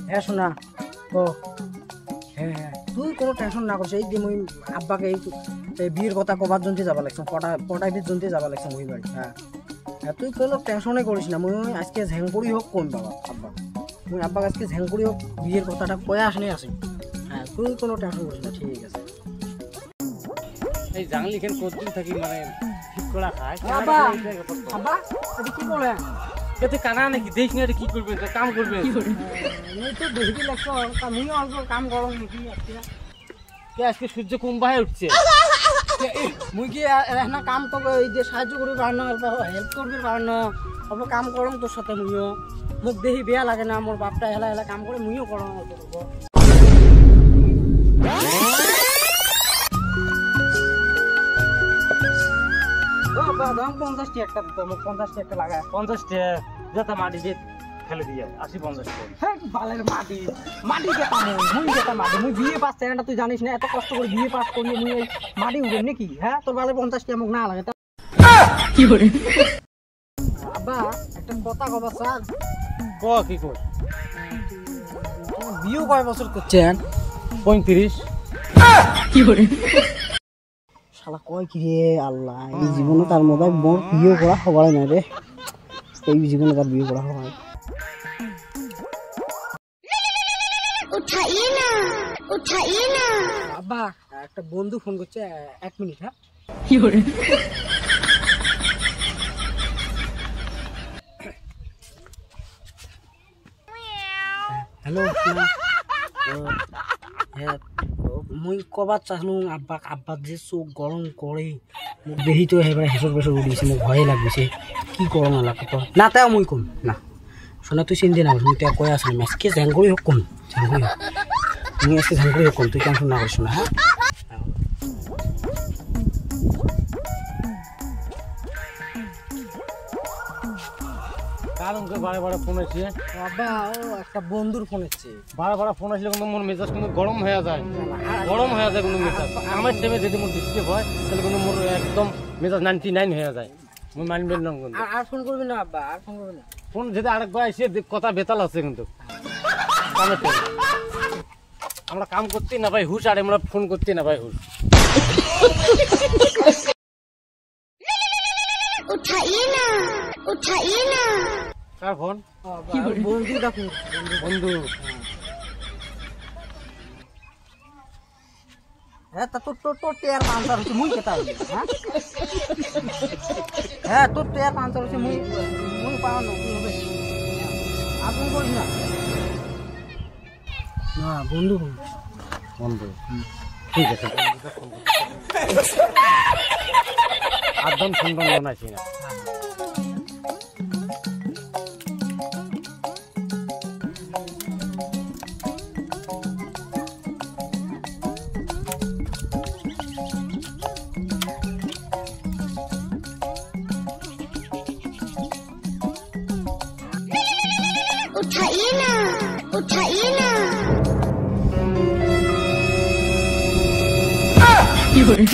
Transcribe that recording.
হ্যাঁ শোনা ও হ্যাঁ হ্যাঁ তুই কোনো টেনশন না করছিস এই যে মুই আব্বাকে এই বিয়ের কথা কবার জন্য যাবা লাগছে পটাইবির জন্য যাবা লাগছে মুই বাড়ি হ্যাঁ হ্যাঁ তুই কোনো টেনশনে করিস না মুই আজকে ঝেংকুড়ি হোক কোন বাবা আব্বা মুই আব্বাকে আজকে ঝেংকুড়ি হোক বিয়ের কথাটা কয়ে আসলে আসি হ্যাঁ তুই কোনো টেনশন করিস না ঠিক আছে এই জাংলি খেন কতদিন থাকি মানে ঠিক করা খায় আব্বা আব্বা এটা কি বলে এতে কানা নাকি দেখ না কি করবে কাম করবে মুই তো দেখবি লাগছো মুইও অল্প কাম করো নাকি আজকে কে আজকে সূর্য কুম্বাহে উঠছে মুই কি না কাম তো এই যে সাহায্য করবি পার না অল্প হেল্প করবি পার না অল্প কাম করম তোর সাথে মুইও মোক দেখি বেয়া লাগে না মোর বাপটা হেলা হেলা কাম করে মুইও করম অল্প করবো দাম 50 টাকা দিত মোক 50 টাকা লাগায় 50 টাকা যেটা মাটি দিয়ে ফেলে দিয়ে 80-50 টাকা হ্যাঁ বালের মাটি যেটা মুই যেটা মাটি মুই বিয়ে পাস চ্যানেলটা তুই জানিস না এত কষ্ট করে বিয়ে পাস করি মুই এই মাটি উঠে নাকি হ্যাঁ তোর বালের 50 টাকা মোক না লাগে কি করে আব্বা একটা কথা কবা স্যার ক কি কর বিয়ে কয় বছর করছেন 35 কি করে শালা কয় কি রে আল্লাহ এই জীবনে তার মধ্যে মোর বিয়ে করা হবার না রে এই জীবনে তার বিয়ে করা হয় উঠাইয়ে না আব্বা একটা বন্ধু ফোন করছে 1 মিনিট হ্যাঁ কি করে হ্যালো হ্যাঁ মুই কবার চাইছিলো আব্বা যে চোখ গরম করে মোক দেখি তো এবারে হেসর বেসর উঠিছে মোক ভয়ে লাগছে কি করম লাগবে তো না তাও মুই কম না শোনা তুই চিন্তা না মুই তাই কয়ে আসলাম আজকে ঝাংগুড়ি হোক কম ঝাংগুড়ি হোক মুই আজকে ঝাংগুড়ি হোক কম তুই টেনশন না করিস না হ্যাঁ কারণকে বারে ফোন আসছে বাবা ও একটা বন্ধুর ফোন এসছে বারে ফোন আসলে কিন্তু মোর মেজাজ কিন্তু গরম হয়ে যায় কিন্তু মেজাজ আমার টাইমে যদি মোর ডিস্টার্ব হয় তাহলে কিন্তু মোর একদম মেজাজ 99 হয়ে যায় মুই মানবেন না কিন্তু আর ফোন করবি না আব্বা আর ফোন করবি না ফোন যদি আরেকবার এসে কথা বেতাল আছে কিন্তু আমরা কাম করতে না ভাই হুশ আর আমরা ফোন করতে না ভাই হুশ উঠাইয়ে না কার ফোন বন্ধু দেখো বন্ধু হ্যাঁ তা তোর টেয়ার পাঞ্চার হচ্ছে মুই কেতা হ্যাঁ হ্যাঁ তোর টেয়ার পাঞ্চার হচ্ছে মুই পাওয়া না কি হবে আর ফোন করিস না না বন্ধু ঠিক আছে একদম ফোন বানাইছি না उठाइए ना কি করে